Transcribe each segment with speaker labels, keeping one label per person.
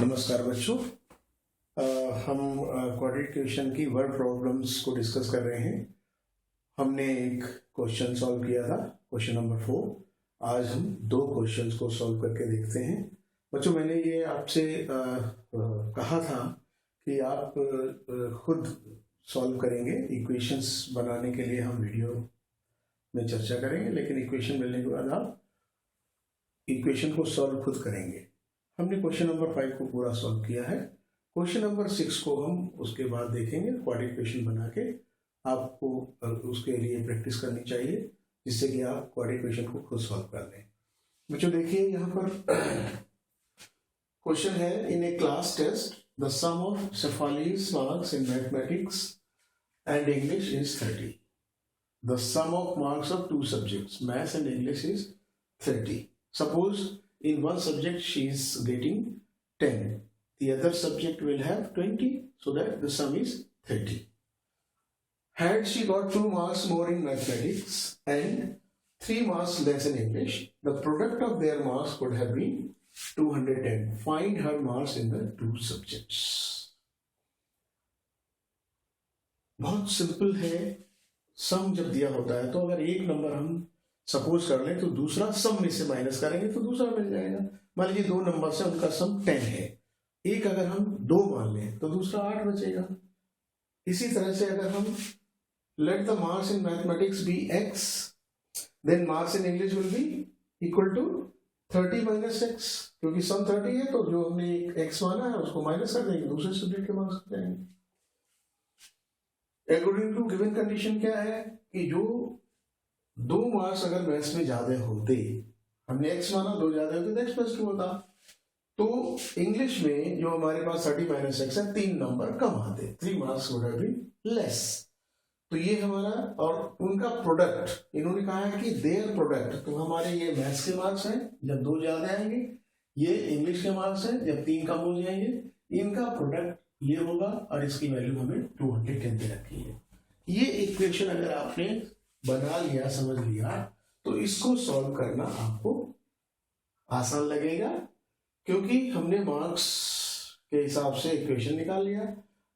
Speaker 1: नमस्कार बच्चों। हम क्वाड्रेटिक इक्वेशन की वर्ड प्रॉब्लम्स को डिस्कस कर रहे हैं। हमने एक क्वेश्चन सॉल्व किया था, क्वेश्चन नंबर 4। आज हम दो क्वेश्चंस को सॉल्व करके देखते हैं। बच्चों, मैंने ये आपसे कहा था कि आप खुद सॉल्व करेंगे। इक्वेशंस बनाने के लिए हम वीडियो में चर्चा करेंगे, लेकिन इक्वेशन मिलने के बाद आप इक्वेशन को सॉल्व खुद करेंगे। हमने क्वेश्चन नंबर 5 को पूरा सॉल्व किया है। क्वेश्चन नंबर 6 को हम उसके बाद देखेंगे। क्वाड्रेटिक इक्वेशन बना के आपको उसके लिए प्रैक्टिस करनी चाहिए, जिससे कि आप क्वाड्रेटिक इक्वेशन को खुद सॉल्व कर लें। बच्चों देखिए, यहाँ पर क्वेश्चन है, in a class test the sum of Shefali's marks in mathematics and English is 30. The sum of marks of two subjects, maths and English, is 30. Suppose in one subject she is getting 10. The other subject will have 20, so that the sum is 30. Had she got 2 marks more in mathematics and 3 marks less in English, the product of their marks would have been 210. Find her marks in the two subjects. बहुत simple है। सम जब दिया होता है तो अगर एक number हम सपोज कर लें तो दूसरा सम में से माइनस करेंगे तो दूसरा मिल जाएगा। मान लीजिए 2 नंबर से उनका सम 10 है, एक अगर हम 2 मान लें तो दूसरा 8 बचेगा। इसी तरह से अगर हम let the marks in mathematics be x, then marks in English will be equal to 30 minus x, क्योंकि सम 30 है तो जो हमने x माना है उसको माइनस कर देंगे, दूसरे सब्जेक्ट के मार्क्स कर देंगे। अकॉर्डिंग टू गिवन कंडीशन क्या है कि जो 2 मार्क्स अगर मैथ्स में ज्यादा होते, हमने x माना, 2 ज्यादा होते तो x प्लस 2 होता, तो इंग्लिश में जो हमारे पास 30 माइनस x है 3 नंबर कम आते, 3 marks would have been less. तो ये हमारा और उनका प्रोडक्ट, इन्होंने कहा है कि देयर प्रोडक्ट, तो हमारे ये मैथ्स के मार्क्स हैं जब 2 ज्यादा आएंगे, ये इंग्लिश के मार्क्स हैं जब 3 कम हो जाएंगे, इनका प्रोडक्ट ये होगा और इसकी वैल्यू हमें 210 दे रखी है। ये इक्वेशन अगर आपने बना लिया, समझ लिया, तो इसको सॉल्व करना आपको आसान लगेगा, क्योंकि हमने मार्क्स के हिसाब से इक्वेशन निकाल लिया।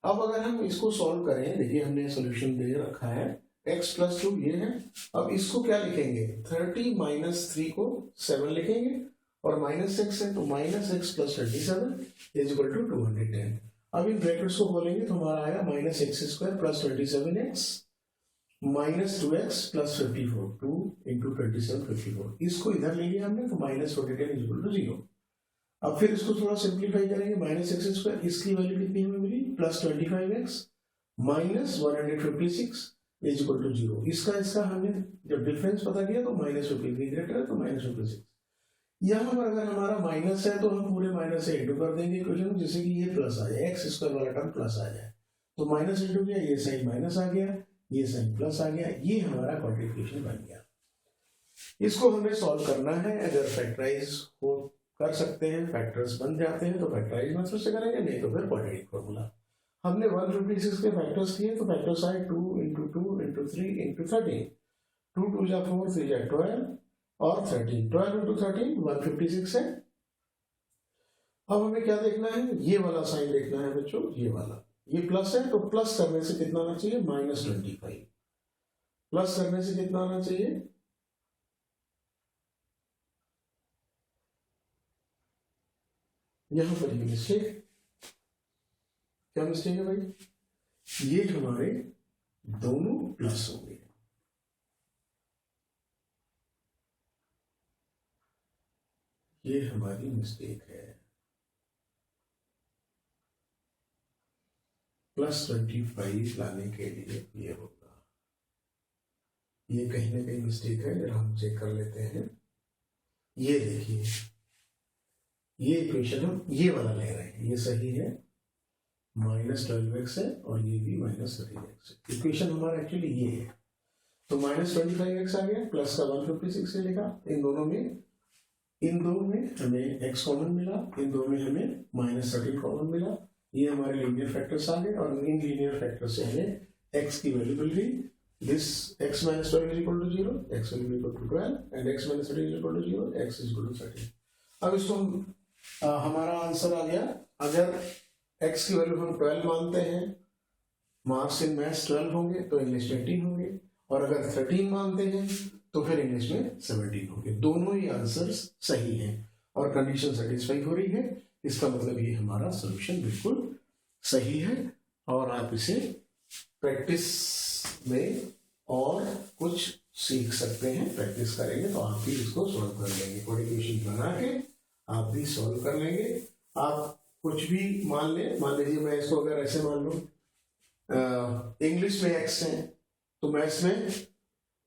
Speaker 1: अब अगर हम इसको सॉल्व करें, देखिए हमने सॉल्यूशन दे रखा है x प्लस 2 ये है। अब इसको क्या लिखेंगे, 30 माइनस 3 को 7 लिखेंगे और माइनस x है तो minus x plus 27 is equal to 210। अब इन ब्रैकेट्स को खोलेंगे तो हमारा आएगा minus x square plus 27x minus 2x plus 54, 2 into 27 54। इसको इधर लेंगे हमने तो माइनस 210 इज इक्वल टू 0। अब फिर इसको थोड़ा सिंप्लीफाई करेंगे, माइनस एक्स स्क्वायर, इसकी वैल्यू कितनी हमें मिली, plus 25x minus 156 is equal to 0। इसका हमें जब डिफरेंस पता किया तो माइनस 53 ग्रेटर है तो माइनस 56। यहाँ पर अगर हमारा माइनस है तो हम पूरे माइनस से इंटू कर देंगे इक्वेशन, जिससे कि ये प्लस आ जाए, एक्स स्क्वायर वाला टर्म प्लस आ जाए, तो माइनस इंटू किया, ये साइन माइनस आ गया, ये साइन प्लस आ गया, ये हमारा क्वाड्रेटिक इक्वेशन बन गया। इसको हमें सॉल्व करना है। अगर फैक्टराइज हो कर सकते हैं, फैक्टर्स बन जाते हैं तो फैक्टराइज मेथड से करेंगे, नहीं तो फिर क्वाड्रेटिक फॉर्मूला। हमने 156 के फैक्टर्स किए तो फैक्टर्स आए 2 इंटू 2 इंटू 3 इंटू 13, 2 2 जा 4, 3 जा 12 और 13, 12 इंटू 13 156 है। अब हमें क्या देखना है, ये वाला साइन देखना है बच्चों, ये वाला, ये प्लस है तो प्लस करने से कितना आना चाहिए, माइनस 25। प्लस करने से कितना आना चाहिए, यहां पर ये मिस्टेक, क्या मिस्टेक है भाई, ये हमारे दोनों प्लस हो गए, ये हमारी मिस्टेक है। प्लस 25 लाने के लिए ये होगा, ये कहीं ना कहीं मिस्टेक है, जरा हम चेक कर लेते हैं। ये देखिए, ये इक्वेशन हम ये वाला ले रहे हैं, ये सही है, माइनस 12x है और ये भी माइनस 13x है। इक्वेशन हमारा एक्चुअली ये है, तो माइनस 25x आ गया, प्लस का 156 से लिखा। इन दो में हमें x कॉमन मिला, इन दो में हमें माइनस 13 कॉमन मिला, ये हमारे लीनियर फैक्टर्स आ गए और इन लीनियर फैक्टर से हमें x की वैल्यू मिल गई। This x minus 12 is equal to 0, x will be equal to 12 and x minus 13 is equal to 0, x is equal to 13। अब इसको हमारा आंसर आ गया अगर x की वैल्यू हम 12 मानते हैं, मार्क्स इन मैथ्स 12 होंगे तो इंग्लिश में 18 होंगे, और अगर 13 मानते हैं तो फिर इंग्लिश में 17 होंगे। दोनों ही आंसर्स सही हैं और कंडीशन सेटिस्फाई हो रही है। इसका मतलब ये हमारा सोल्यूशन बिल्कुल सही है, और आप इसे प्रैक्टिस में और कुछ सीख सकते हैं। प्रैक्टिस करेंगे तो आप भी इसको सॉल्व कर लेंगे, कोई क्वेश्चन बना के आप भी सॉल्व कर लेंगे। आप कुछ भी मान लीजिए मैं इसको अगर ऐसे मान लूँ, इंग्लिश में x है तो मैथ्स में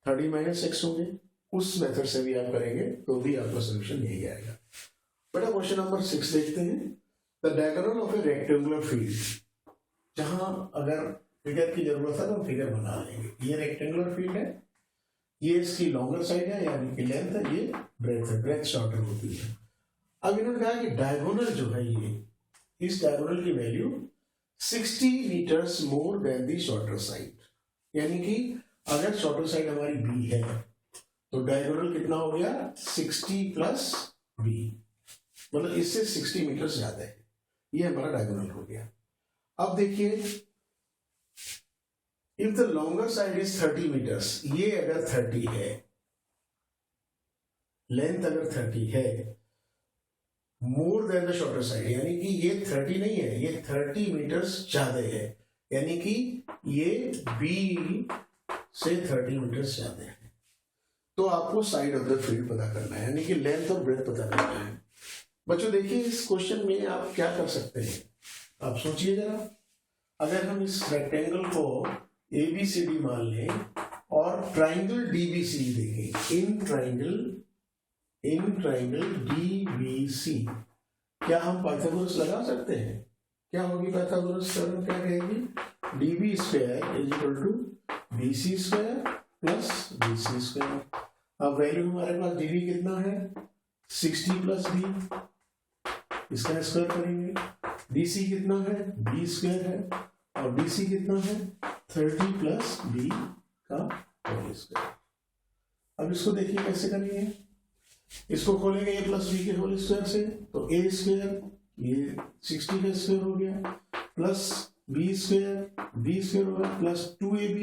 Speaker 1: 30 - x होंगे, उस मेथड से भी आप करेंगे तो भी आपका सोल्यूशन यही आएगा। बेटा क्वेश्चन नंबर 6 देखते हैं। The diagonal of A rectangular field, जहां अगर फिगर की जरूरत है तो फिगर बना लेंगे। ये रेक्टेंगुलर फील्ड है, ये इसकी लॉन्गर साइड है यानी कि लेंथ है, ये ब्रेथ है, ब्रेथ शॉर्टर होती है। अब इन्होंने कहा कि डायगोनल जो है ये, इस डायगोनल की वैल्यू 60 मीटर्स मोर देन दी शॉर्टर साइड, यानी कि अगर शॉर्टर साइड हमारी बी है तो डायगोनल कितना हो गया 60 प्लस बी, मतलब इससे 60 मीटर ज्यादा है। ये हमारा डायगोनल हो गया। अब देखिए, if the longer side is 30 metres, ये अगर 30 है, लेंथ अगर 30 है, more than the shorter side, यानी कि ये 30 नहीं है, ये 30 मीटर्स ज्यादा है, यानी कि ये बी से 30 मीटर्स ज्यादा है। तो आपको साइड ऑफ द फील्ड पता करना है, यानी कि लेंथ और ब्रेथ पता करना है। बच्चों देखिए, इस क्वेश्चन में आप क्या कर सकते हैं, आप सोचिए जरा। अगर हम इस रेक्टेंगल को ABCD मान लें और ट्राइंगल DBC देखें, इन ट्राइंगल DBC, क्या हम पाइथागोरस लगा सकते हैं? क्या होगी पाइथागोरस थ्योरम, क्या कहेगी? DB square is equal to BC square plus BC square. अब वैल्यू हमारे पास DB कितना है 60 प्लस B, इसका स्क्वायर करेंगे। BC कितना है B स्क्वायर है, और BC कितना है 30 प्लस B का होल स्क्वायर। अब इसको देखिए कैसे करेंगे, इसको खोलेंगे A प्लस B के होल स्क्वायर से, तो A स्क्वायर ये 60 का स्क्वायर हो गया, प्लस B स्क्वायर होगा, प्लस 2AB,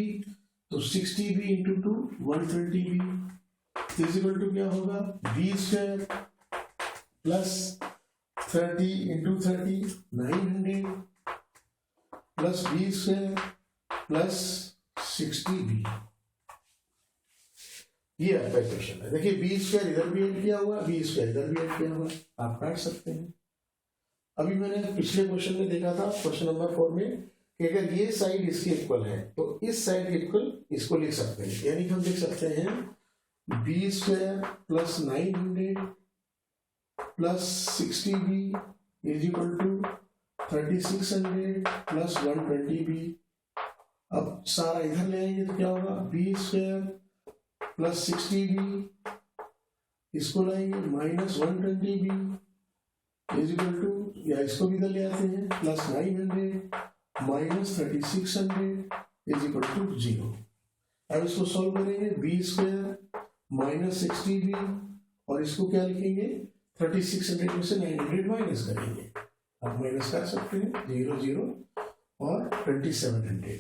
Speaker 1: तो 60B into 2 120B is equal to क्या होगा B square plus 30 into 30 900 plus B square plus 60B। ये आपका इक्वेशन है। देखिए B स्क्वायर इधर भी ऐड किया हुआ, B स्क्वायर इधर भी ऐड किया हुआ, आप काट सकते हैं। अभी मैंने पिछले क्वेश्चन में देखा था, क्वेश्चन नंबर 4 में, कि अगर ये साइड इसके इक्वल है तो इस साइड के इक्वल इसको लिख सकते हैं, यानी हम लिख सकते हैं B square plus 900 plus 60B is equal to 3600 plus 120B। अब सारा इधर ले आएंगे तो क्या होगा B स्क्वायर प्लस 60B, इसको लाएंगे minus 120B is equal to, या इसको भी इधर ले आते हैं, plus 900 minus 3600 is equal to 0। अब इसको सॉल्व करेंगे, B स्क्वायर माइनस 60B, और इसको क्या लिखेंगे 3600 में से 900 माइनस करेंगे, आप माइनस कर सकते हैं 0 0 और 2700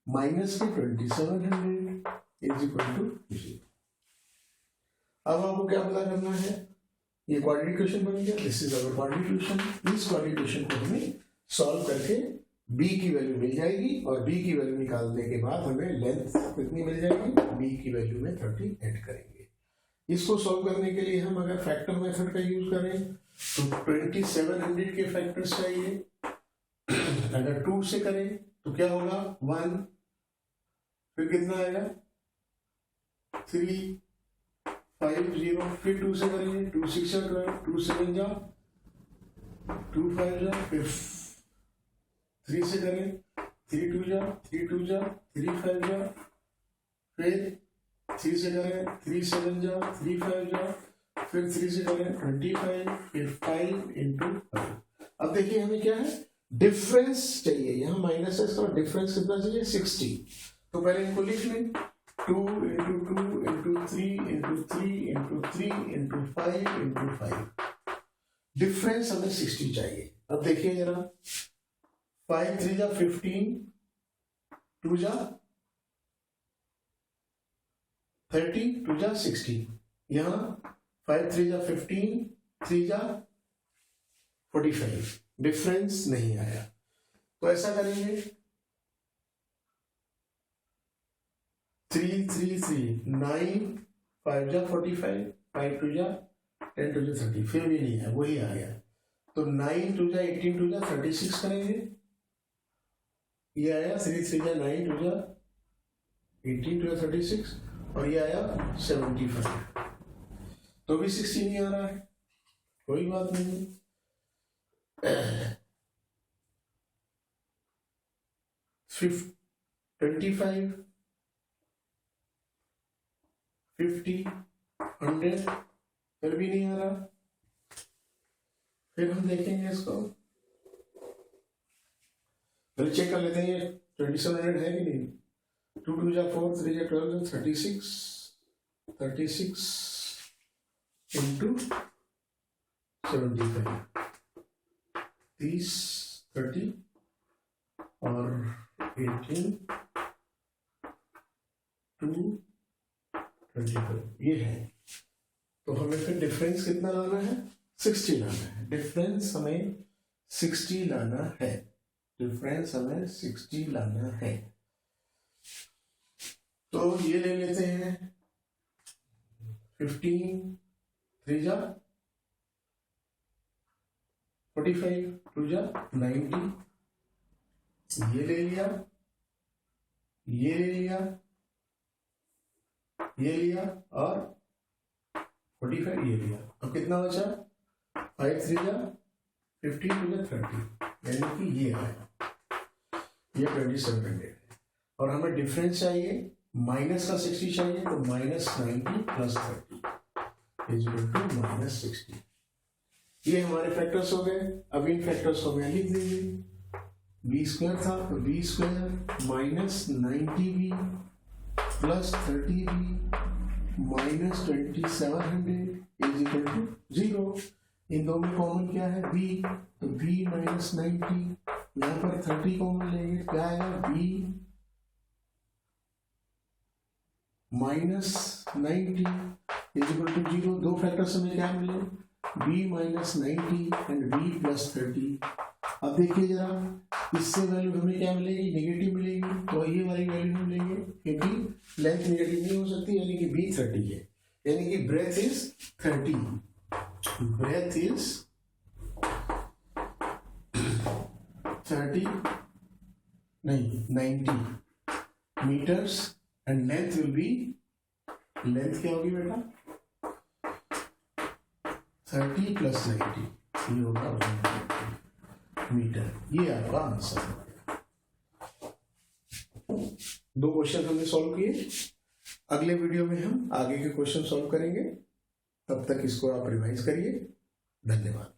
Speaker 1: माइनस के 2700 इज इक्वल टू 0। अब आपको क्या पता करना है, ये क्वाड्रेटिक इक्वेशन बन गया, this is our quadratic equation. इस क्वाड्रेटिक इक्वेशन को हमें सॉल्व करके b की वैल्यू मिल जाएगी, और b की वैल्यू निकालने के बाद हमें लेंथ कितनी मिल जाएगी, b की वैल्यू में 30 ऐड करेंगे। इसको सॉल्व करने के लिए हम अगर फैक्टर मेथड का यूज करें तो 2700 के फैक्टर्स चाहिए। अगर 2 से करें तो क्या होगा 1, फिर कितना आएगा 3 5 0, फिर 2 से करेंगे 2 6 जा 2 7 जा 2 5 जा, फिर 3 से करें 3 2 जा 3 2 जा 3 5 जा, फिर 3 से करें 3 7 जा 3 5 जा, फिर 3 से करें 25, फिर 5 इंटू 5। अब देखिए हमें क्या है डिफरेंस चाहिए, यहाँ माइनस है, इसका डिफरेंस कितना चाहिए 60। तो पहले इनको लिख लें 2 into 2 into 3 into 3 into 3 into 5 into 5। Difference हमें 60 चाहिए। अब देखिए जरा, 5 3 जा 15, 2 जा 30, 2 जा 60। यहाँ 5 3 जा 15, 3 जा 45, डिफरेंस नहीं आया। तो ऐसा करेंगे 3 3 3 9, 5 जा 45, 5 2 जा 10, 2 जा 30, फिर भी नहीं है, वही आ गया। तो 9 2 जा 18, 2 जा 36 करेंगे, ये आया 3 3 जा 9, 2 जा 18, 2 जा 36, और ये आया 75। तो भी 60 नहीं आ रहा है, कोई बात नहीं। 25 50 100, फिर भी नहीं आ रहा। फिर हम देखेंगे इसको, पहले चेक कर लेते हैं 2700 है कि नहीं। 2 2 जा 4, 3 जा 12, 36 इंटू 75, 30 30 और 18 2 25, ये है। तो हमें फिर डिफरेंस कितना लाना है, 60 लाना है। डिफरेंस हमें 60 लाना है, डिफरेंस हमें 60 लाना है। तो ये ले लेते हैं 15 3 जा 45, 2 जा 90, ये ले लिया, ये ले लिया, ये लिया और 45 ये लिया। अब कितना बचा, 5 3 जा 15, 2 जा 30, यानी कि ये आया, ये 2700 है। और हमें डिफरेंस चाहिए, माइनस का 60 चाहिए, तो -90 + 30 = -60। ये हमारे फैक्टर्स हो गए। अब इन फैक्टर्स को मैं लिख देंगे, b² था तो b² -90b + 30b -2700 = 0। इन दो में कॉमन क्या है, b, तो b -90, यहाँ पर 30 कॉमन लेंगे, क्या आएगा, b -90 = 0। दो फैक्टर्स में क्या मिले, b -90 एंड b + 30। अब देखिए जरा, इससे वैल्यू हमें क्या मिलेगी, नेगेटिव मिलेगी, तो ये वाली वैल्यू हम लेंगे, क्योंकि लेंथ नेगेटिव नहीं हो सकती, यानी कि b 30 है, यानी कि ब्रेथ इज 30, ब्रेथ इज 30 नहीं 90 metres and length will be, length क्या होगी बेटा, 30 + 90, ये होगा 190 मीटर। ये आपका आंसर है। 2 क्वेश्चन हमने सॉल्व किए। अगले वीडियो में हम आगे के क्वेश्चन सॉल्व करेंगे, तब तक इसको आप रिवाइज करिए। धन्यवाद।